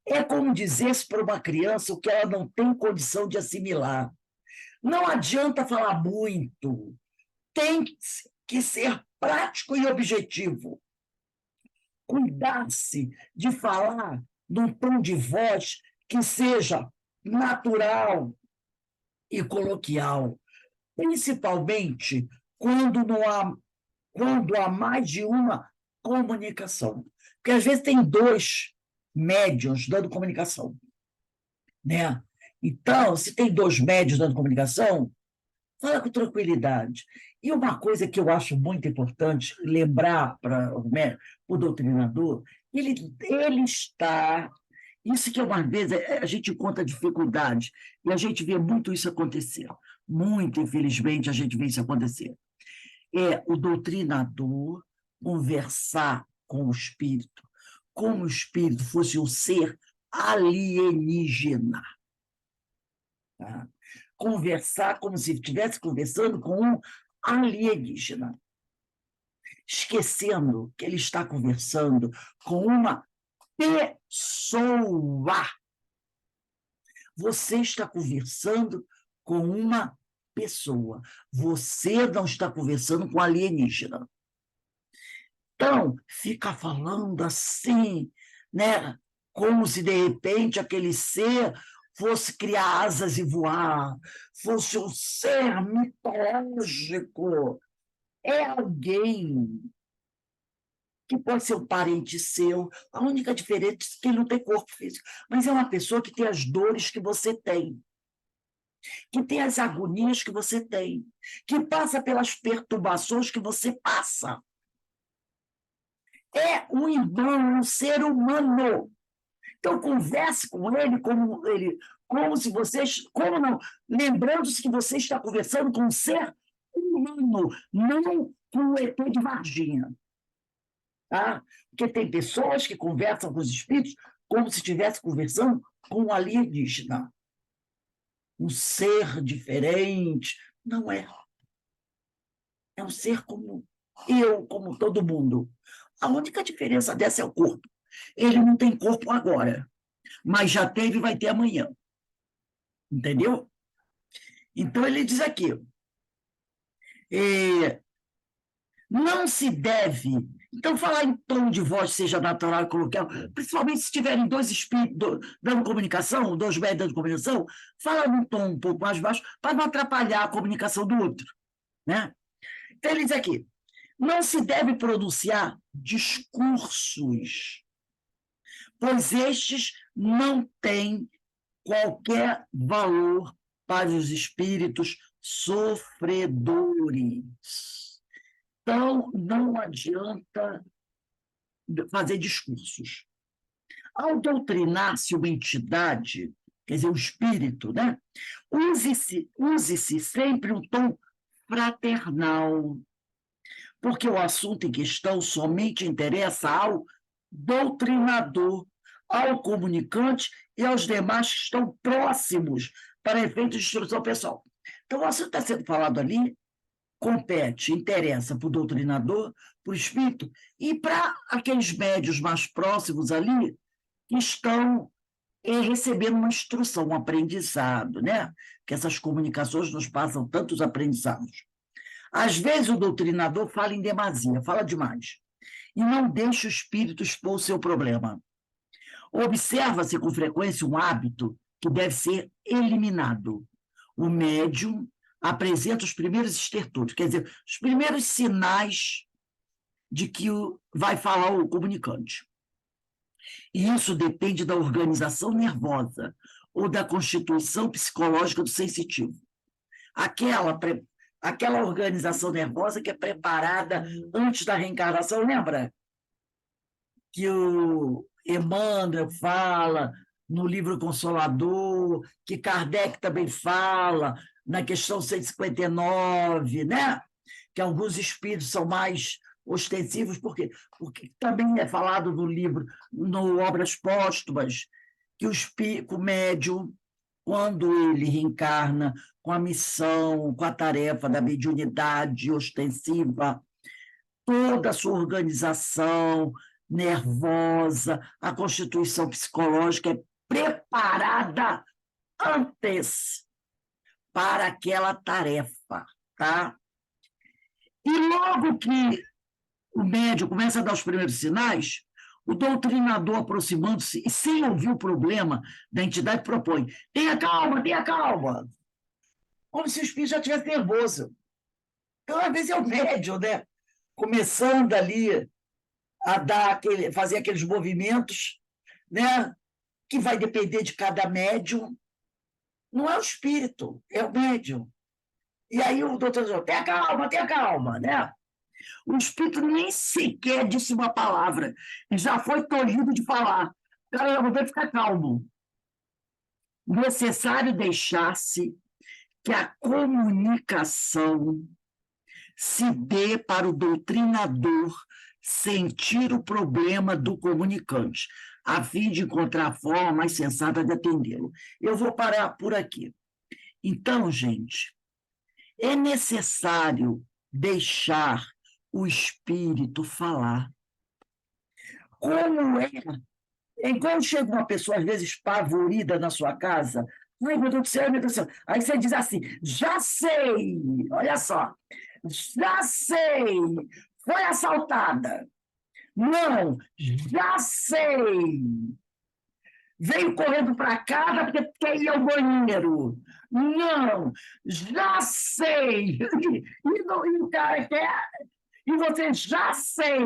É como dizer-se para uma criança o que ela não tem condição de assimilar. Não adianta falar muito, tem que ser prático e objetivo. Cuidar-se de falar num tom de voz que seja natural e coloquial, principalmente quando há mais de uma comunicação. Porque às vezes tem dois médiuns dando comunicação, né? Então, se tem dois médiuns dando comunicação, fala com tranquilidade. E uma coisa que eu acho muito importante lembrar para o doutrinador: ele está. Isso que uma vez a gente encontra dificuldade, e a gente vê muito isso acontecer. Muito, infelizmente, a gente vê isso acontecer. É o doutrinador conversar com o espírito, como o espírito fosse um ser alienígena. Tá? conversar como se estivesse conversando com um alienígena, esquecendo que ele está conversando com uma pessoa. Você está conversando com uma pessoa. Você não está conversando com alienígena. Então, fica falando assim, né? Como se, de repente, aquele ser fosse criar asas e voar, fosse um ser mitológico. É alguém que pode ser um parente seu. A única diferença é que ele não tem corpo físico, mas é uma pessoa que tem as dores que você tem, que tem as agonias que você tem, que passa pelas perturbações que você passa. É um irmão, um ser humano. Então, converse com como se você, como não, lembrando-se que você está conversando com um ser humano, não com o ET de Varginha. Tá? Porque tem pessoas que conversam com os espíritos como se estivesse conversando com um alienígena. Um ser diferente. Não é. É um ser como eu, como todo mundo. A única diferença dessa é o corpo. Ele não tem corpo agora, mas já teve e vai ter amanhã. Entendeu? Então, ele diz aqui, não se deve... Então, falar em tom de voz seja natural e coloquial, principalmente se tiverem dois espíritos dando comunicação, dois médios dando comunicação, fala num tom um pouco mais baixo para não atrapalhar a comunicação do outro. Né? Então, ele diz aqui, não se deve pronunciar discursos, pois estes não têm qualquer valor para os espíritos sofredores. Então, não adianta fazer discursos. Ao doutrinar-se uma entidade, quer dizer, o espírito, né? Use-se sempre um tom fraternal, porque o assunto em questão somente interessa ao doutrinador, ao comunicante e aos demais que estão próximos para efeito de instrução pessoal. Então, o assunto está sendo falado ali, compete, interessa para o doutrinador, para o espírito, e para aqueles médios mais próximos ali, que estão recebendo uma instrução, um aprendizado, né? Que essas comunicações nos passam tantos aprendizados. Às vezes o doutrinador fala em demasia, fala demais, e não deixa o espírito expor o seu problema. Observa-se com frequência um hábito que deve ser eliminado. O médium apresenta os primeiros estertores, quer dizer, os primeiros sinais de que vai falar o comunicante. E isso depende da organização nervosa ou da constituição psicológica do sensitivo. Aquela organização nervosa que é preparada antes da reencarnação, lembra? Que o Emmanuel fala no livro Consolador, que Kardec também fala na questão 159, né? Que alguns espíritos são mais ostensivos, porque também é falado no livro, no Obras Póstumas, que o médium, quando ele reencarna com a missão, com a tarefa da mediunidade ostensiva, toda a sua organização nervosa, a constituição psicológica é preparada antes para aquela tarefa, tá? E logo que o médium começa a dar os primeiros sinais, o doutrinador, aproximando-se e sem ouvir o problema da entidade, propõe: tenha calma, tenha calma. Como se o espírito já estivesse nervoso. Então, às vezes, é o médium, né? Começando ali a fazer aqueles movimentos, né? Que vai depender de cada médium. Não é o espírito, é o médium. E aí o doutor diz: tenha calma, né? O espírito nem sequer disse uma palavra, já foi tolhido de falar. Caramba, vai ficar calmo. Necessário deixar-se que a comunicação se dê para o doutrinador sentir o problema do comunicante, a fim de encontrar a forma mais sensata de atendê-lo. Eu vou parar por aqui. Então, gente, é necessário deixar o espírito falar. Como é igual chega uma pessoa, às vezes, pavorida na sua casa. Ai, meu Deus do céu, meu Deus do céu. Aí você diz assim: já sei, olha só, já sei, foi assaltada. Não, já sei. Veio correndo para casa porque quer ir ao banheiro. Não, já sei. E o cara quer, e você já sei.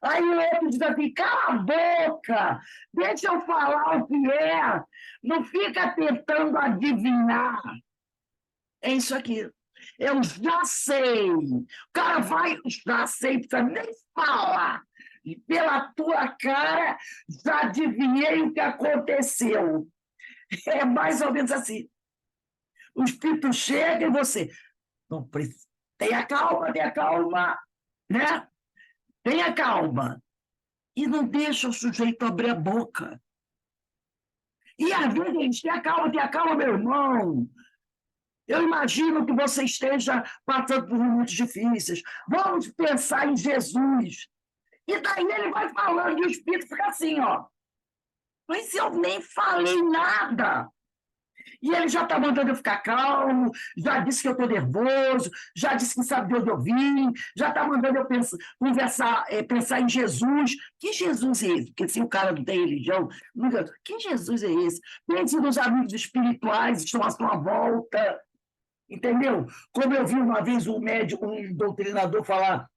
Aí o outro diz assim: cala a boca, deixa eu falar o que é, não fica tentando adivinhar. É isso aqui. Eu já sei. O cara vai, já sei, precisa nem falar. E pela tua cara, já adivinhei o que aconteceu. É mais ou menos assim. O espírito chega e você. Não, tenha calma, né? Tenha calma. E não deixa o sujeito abrir a boca. E às vezes a gente tenha calma, meu irmão. Eu imagino que você esteja passando por momentos difíceis. Vamos pensar em Jesus. E daí ele vai falando e o Espírito fica assim, ó. Mas eu nem falei nada. E ele já está mandando eu ficar calmo, já disse que eu estou nervoso, já disse que sabe de onde eu vim, já está mandando eu pensar em Jesus. Que Jesus é esse? Porque se o cara não tem religião, nunca... Que Jesus é esse? Pense nos amigos espirituais que estão à sua volta, entendeu? Como eu vi uma vez um médico, um doutrinador falar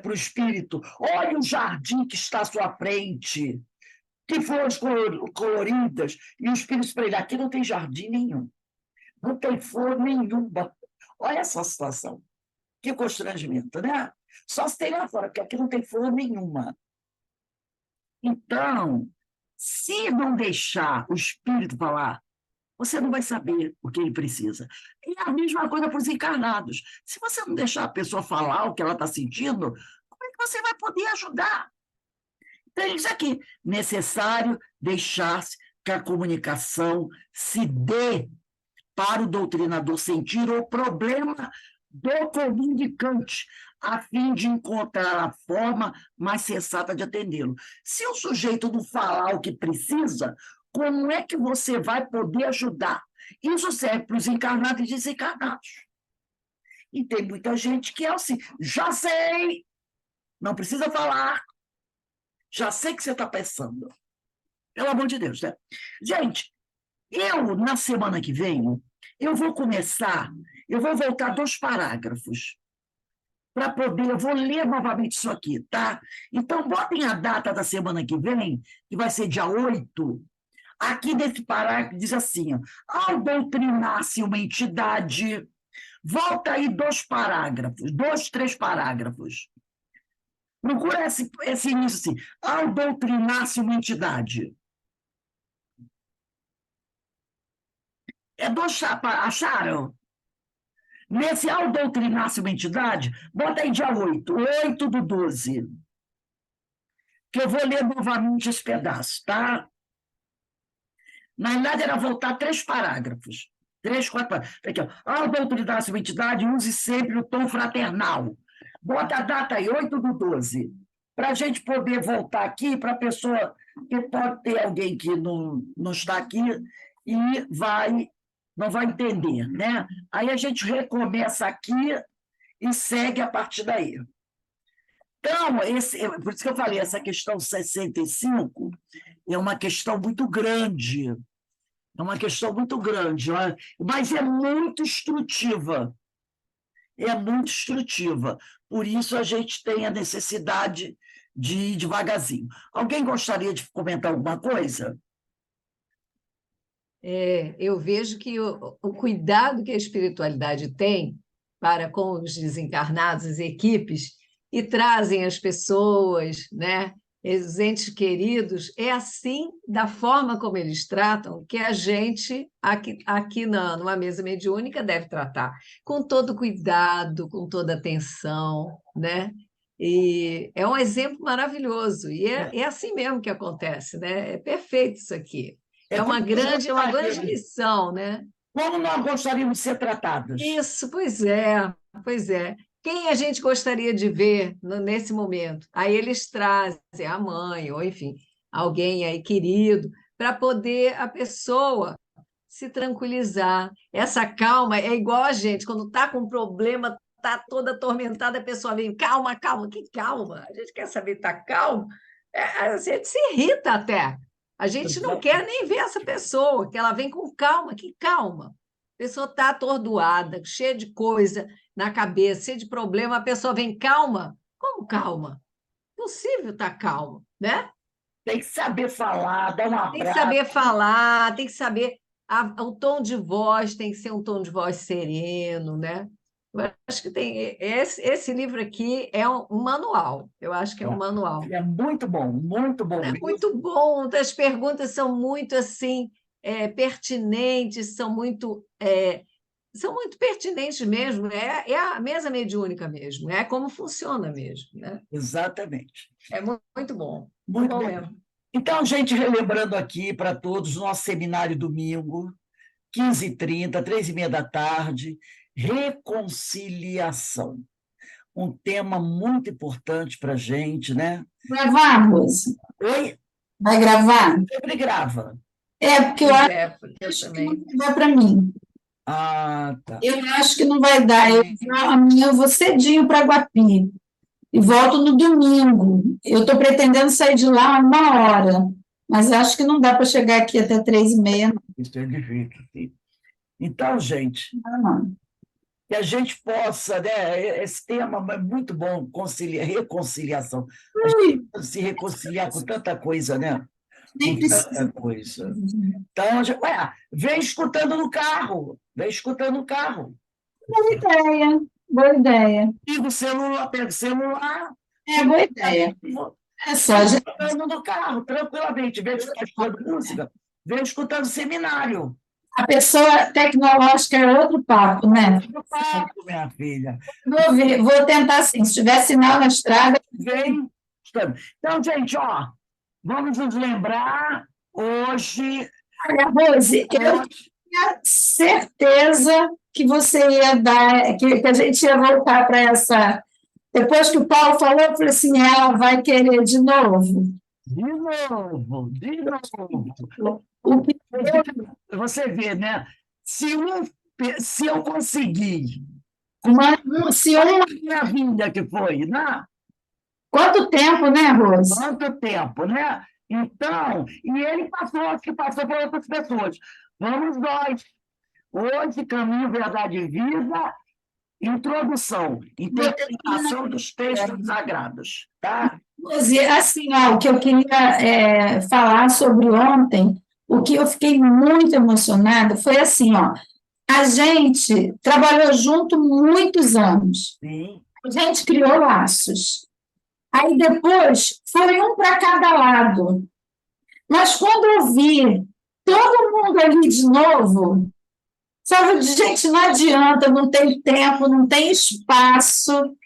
para o espírito: olha o jardim que está à sua frente, que flores coloridas, e o espírito para ele: aqui não tem jardim nenhum, não tem flor nenhuma. Olha essa situação, que constrangimento, né? Só se tem lá fora, porque aqui não tem flor nenhuma. Então, se não deixar o espírito falar, você não vai saber o que ele precisa. E é a mesma coisa para os encarnados. Se você não deixar a pessoa falar o que ela está sentindo, como é que você vai poder ajudar? Então, isso aqui, necessário deixar-se que a comunicação se dê para o doutrinador sentir o problema do comunicante, a fim de encontrar a forma mais sensata de atendê-lo. Se o sujeito não falar o que precisa, como é que você vai poder ajudar? Isso serve para os encarnados e desencarnados. E tem muita gente que é assim: já sei, não precisa falar, já sei o que você está pensando. Pelo amor de Deus, né? Gente, na semana que vem, eu vou voltar 2 parágrafos, eu vou ler novamente isso aqui, tá? Então, botem a data da semana que vem, que vai ser dia 8. Aqui nesse parágrafo diz assim: ó, ao doutrinar-se uma entidade, volta aí 2 parágrafos, 2, 3 parágrafos. Procura esse início assim: ao doutrinar-se uma entidade. Acharam? Nesse ao doutrinar-se uma entidade, bota aí dia 8, 8/12, que eu vou ler novamente esse pedaço, tá? Na verdade, era voltar 3 parágrafos. 3, 4 parágrafos. Aqui, ó. Ao doutrinar-se uma entidade, use sempre o tom fraternal. Bota a data aí, 8/12, para a gente poder voltar aqui para a pessoa, que pode ter alguém que não está aqui e não vai entender, né? Aí a gente recomeça aqui e segue a partir daí. Então, por isso que eu falei, essa questão 65 é uma questão muito grande. É uma questão muito grande, mas é muito instrutiva. É muito instrutiva. Por isso a gente tem a necessidade de ir devagarzinho. Alguém gostaria de comentar alguma coisa? Eu vejo que o cuidado que a espiritualidade tem para com os desencarnados, as equipes, e trazem as pessoas, né, os entes queridos, é assim, da forma como eles tratam, que a gente, aqui numa mesa mediúnica, deve tratar, com todo cuidado, com toda atenção, né? E é um exemplo maravilhoso, e é assim mesmo que acontece, né? É perfeito isso aqui. É uma grande lição, né? Como nós gostaríamos de ser tratadas? Isso, pois é, pois é. Quem a gente gostaria de ver nesse momento? Aí eles trazem a mãe, ou enfim, alguém aí querido, para poder a pessoa se tranquilizar. Essa calma é igual a gente, quando está com um problema, está toda atormentada, a pessoa vem, calma, calma, que calma? A gente quer saber estar calmo, a gente se irrita até. A gente não quer nem ver essa pessoa, que ela vem com calma, que calma. A pessoa está atordoada, cheia de coisa na cabeça, cheia de problema, a pessoa vem calma. Como calma? Impossível estar calma, né? Tem que saber falar, dar um Tem que abraço. saber falar, tem que saber. O tom de voz tem que ser um tom de voz sereno, né? Eu acho que tem. Esse livro aqui é um manual. Eu acho que é um manual. É muito bom É mesmo. muito bom. As perguntas são muito assim pertinentes, são muito pertinentes mesmo. É a mesa mediúnica mesmo. É como funciona mesmo, né? Exatamente. É muito bom. Muito Bom bem. mesmo. Então, gente, relembrando aqui para todos, nosso seminário domingo, 15h30, 3h30 da tarde, reconciliação. Um tema muito importante para a gente, né? Gravar, Rose? Oi? Vai gravar? Sempre grava. Porque eu Pois acho eu que também. não vai para mim. Ah, tá. Eu acho que não vai dar. Amanhã eu vou cedinho para Guapi e volto no domingo. Eu estou pretendendo sair de lá 1 hora, mas acho que não dá para chegar aqui até 3h30. Isso é difícil, sim. Então, gente, Não. que a gente possa, né? Esse tema é muito bom, reconciliação. A gente pode se reconciliar com tanta coisa, né? Nem Com tanta precisa. coisa. Então, vem escutando no carro, vem escutando no carro. Boa ideia, boa ideia. Liga o celular, pega o celular, Boa ideia. É só a gente. escutando no carro, tranquilamente, vem escutando música, vem escutando seminário. A pessoa tecnológica é outro papo, né? Papo, minha filha. Vou tentar assim, se tiver sinal na estrada. Vem escutando. Então, gente, vamos nos lembrar hoje. Olha, Rose, eu tinha certeza que você ia dar, que a gente ia voltar para essa. Depois que o Paulo falou, eu falei assim: ela vai querer de novo. De novo, de novo. O que Você vê, né? Se eu conseguir, se uma, minha vida que foi, né? quanto tempo, né, Rose? Quanto tempo, né? Então, e ele passou, acho que passou por outras pessoas. Vamos nós. Hoje, Caminho, Verdade e Vida, introdução, interpretação dos textos sagrados, tá? Rose, assim, o que eu queria falar sobre ontem, o que eu fiquei muito emocionada foi assim, a gente trabalhou junto muitos anos, Sim. a gente criou laços. Aí depois foi um para cada lado. Mas quando eu vi todo mundo ali de novo, sabe, gente, não adianta, não tem tempo, não tem espaço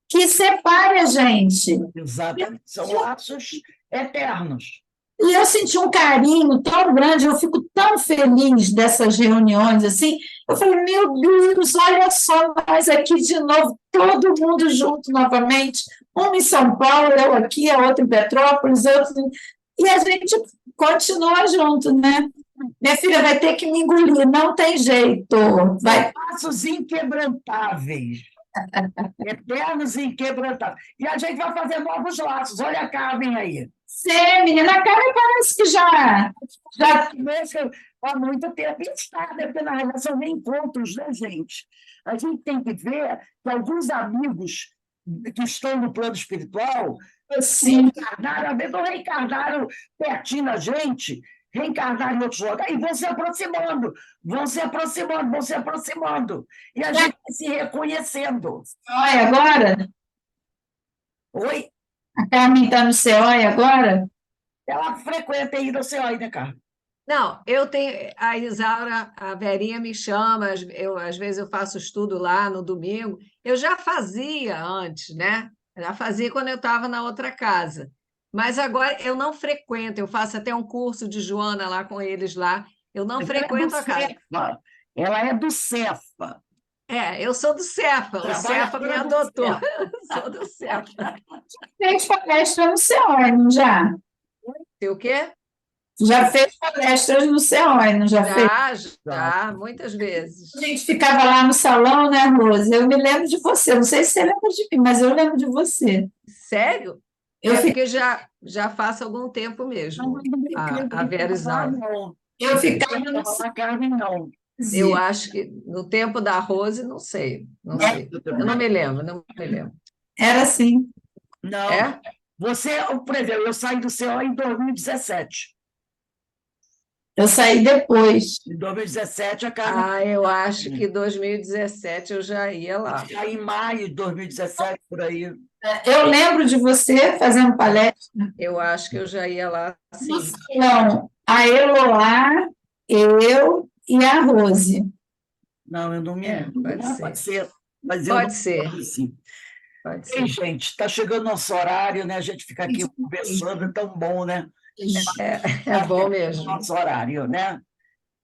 que separe a gente. Exatamente. São laços eternos. E eu senti um carinho tão grande, eu fico tão feliz dessas reuniões, assim. Eu falei, meu Deus, olha só, nós aqui de novo, todo mundo junto novamente, um em São Paulo, eu aqui, a outra em Petrópolis, outro... E a gente continua junto, né? Minha filha vai ter que me engolir, não tem jeito. Vai. Laços inquebrantáveis. Eternos e inquebrantáveis. E a gente vai fazer novos laços. Olha a Carmen aí. Sim, menina, a cara parece que já Há muito tempo. E está, né? Porque na relação de encontros, né, gente? A gente tem que ver que alguns amigos que estão no plano espiritual reencarnaram, às vezes não reencarnaram pertinho da gente, reencarnaram em outros lugares, e vão se aproximando, vão se aproximando, vão se aproximando. E a gente vai se reconhecendo. Olha, agora? Oi? A Carmen está no COI agora? Ela frequenta ainda o COI, né, Carmen? Não, eu tenho. A Isaura, a Verinha me chama, às vezes eu faço estudo lá no domingo. Eu já fazia antes, né? Já fazia quando eu estava na outra casa. Mas agora eu não frequento, eu faço até um curso de Joana lá com eles lá. Eu não frequento a casa. Ela é do Cefa. Eu sou do Cefa, o Trabalha Cefa me pelo adotou. Cefa. Eu sou do Cefa. Fez palestra no CEOI, não já? E o quê? Já fez palestras no CEOI, não já fez? Já, muitas vezes. A gente ficava lá no salão, né, Rose? Eu me lembro de você. Não sei se você lembra de mim, mas eu lembro de você. Sério? Eu, fi- Porque já faz algum tempo mesmo, a Verizão. eu ficava no Não fala Carmen, não. Eu acho que no tempo da Rose, não sei. Eu não me lembro, não me lembro. Era assim. Não. É? Você, por exemplo, eu saí do CO em 2017. Eu saí depois. Em 2017, a Carmen Eu acho que 2017 eu já ia lá. saí em maio de 2017, por aí. Eu lembro de você fazendo palestra. Eu acho que eu já ia lá, sim. Não, a Eloá, eu e a Rose. Não, eu não me lembro. Pode ser. Mas eu Pode não ser. lembro, sim. Pode Ei, ser. gente, está chegando nosso horário, né? A gente fica aqui conversando, é tão bom, né? É bom mesmo. Nosso horário, né?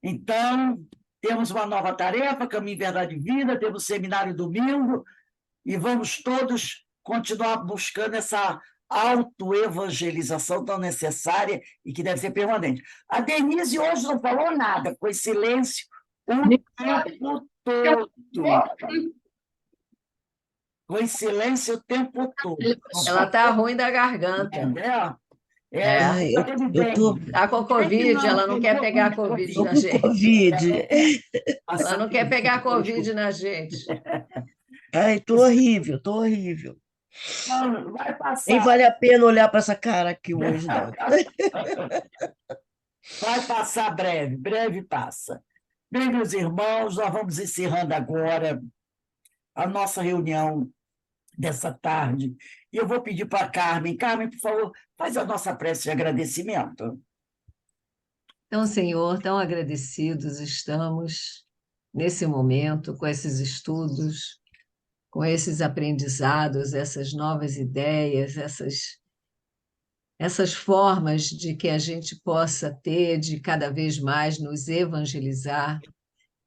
Então, temos uma nova tarefa, Caminho, Verdade e Vida, temos seminário domingo, e vamos todos continuar buscando essa autoevangelização tão necessária e que deve ser permanente. A Denise hoje não falou nada, foi silêncio o tempo todo. Foi silêncio o tempo todo. Ela está ruim da garganta. É, eu tô Está com Covid, ela não quer pegar Covid na com gente. Covid. Ela não quer pegar Covid na gente. Ai, tô horrível, tô horrível. Não, vai Nem passar. vale a pena olhar para essa cara aqui hoje, não. Vai passar breve, breve passa. Bem, meus irmãos, nós vamos encerrando agora a nossa reunião dessa tarde. E eu vou pedir para a Carmen. Carmen, por favor, faz a nossa prece de agradecimento. Então, Senhor, tão agradecidos estamos nesse momento com esses estudos, com esses aprendizados, essas novas ideias, essas formas de que a gente possa ter de cada vez mais nos evangelizar,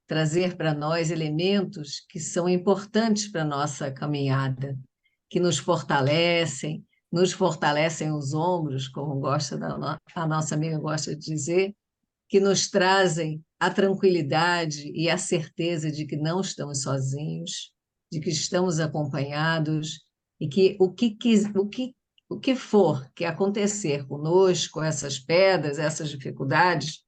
trazer para nós elementos que são importantes para a nossa caminhada, que nos fortalecem os ombros, como a nossa amiga gosta de dizer, que nos trazem a tranquilidade e a certeza de que não estamos sozinhos, de que estamos acompanhados e que o que for que acontecer conosco, essas pedras, essas dificuldades,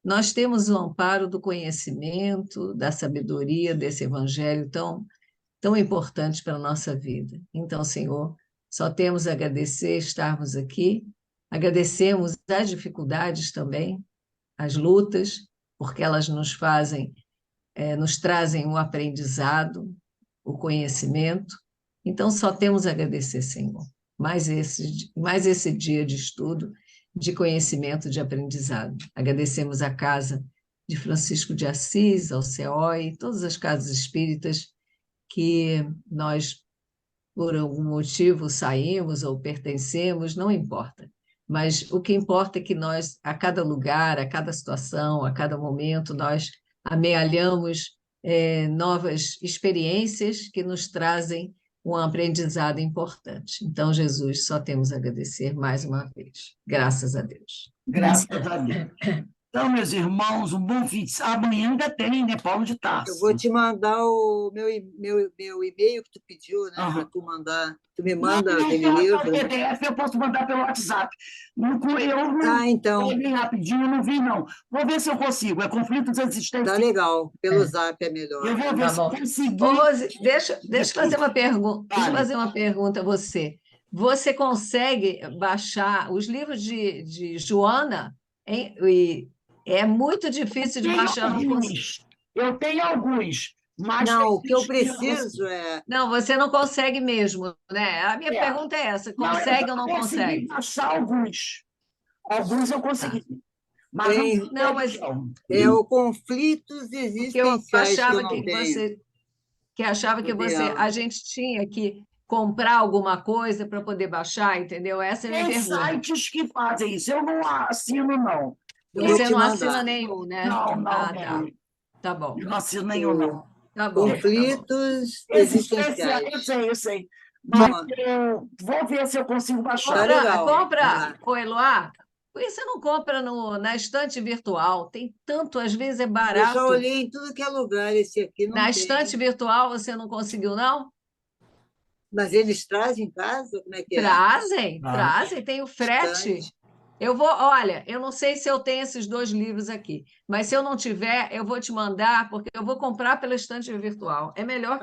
nós temos o amparo do conhecimento, da sabedoria, desse evangelho tão importante para a nossa vida. Então, Senhor, só temos a agradecer estarmos aqui, agradecemos as dificuldades também, as lutas, porque elas nos trazem o aprendizado, o conhecimento. Então, só temos a agradecer, Senhor, mais esse dia de estudo, de conhecimento, de aprendizado. Agradecemos a Casa de Francisco de Assis, ao CEOI, todas as casas espíritas que nós, por algum motivo, saímos ou pertencemos, não importa. Mas o que importa é que nós, a cada lugar, a cada situação, a cada momento, nós amealhamos novas experiências que nos trazem um aprendizado importante. Então, Jesus, só temos a agradecer mais uma vez. Graças a Deus. Graças a Deus. Então, meus irmãos, um bom fim de semana. Amanhã ainda tem, né? Paulo de Tarso. Eu vou te mandar o meu e-mail que tu pediu, né? Para tu mandar. Tu me manda aquele livro. PDF eu posso mandar pelo WhatsApp. Eu não então. bem rapidinho, eu não vi, não. Vou ver se eu consigo. É conflitos existentes. Tá legal. Pelo Zap é melhor. Eu vou ver se eu conseguir. Ô, Rose, deixa eu fazer uma pergunta. Deixa eu fazer uma pergunta a você. Você consegue baixar os livros de Joana? É muito difícil de baixar. Eu tenho alguns. Mas não, o que eu preciso é... Não, você não consegue mesmo, né? A minha pergunta é essa, consegue ou não consegue? Eu consegui baixar alguns. Alguns eu consegui. Mas não, mas o conflitos existenciais que eu não tenho. Que achava que a gente tinha que comprar alguma coisa para poder baixar, entendeu? Essa é a minha pergunta. Tem sites que fazem isso, eu não assino, não. Você não assina nenhum, né? Não, não. Tá. Tá bom, Eu não assino nenhum, não. tá bom. Conflitos Existenciais, existenciais. eu sei. Mas Bom, eu vou ver se eu consigo Tá baixar. legal. Compra, Tá. Eloá, por que você não compra na estante virtual? Tem tanto, às vezes é Eu já barato. olhei em tudo que é lugar, esse aqui não Na tem. estante virtual você não conseguiu, não? Mas eles trazem em casa? Como é que é? Trazem, tem o frete. Estante. Olha, eu não sei se eu tenho esses 2 livros aqui, mas se eu não tiver, eu vou te mandar, porque eu vou comprar pela estante virtual. É melhor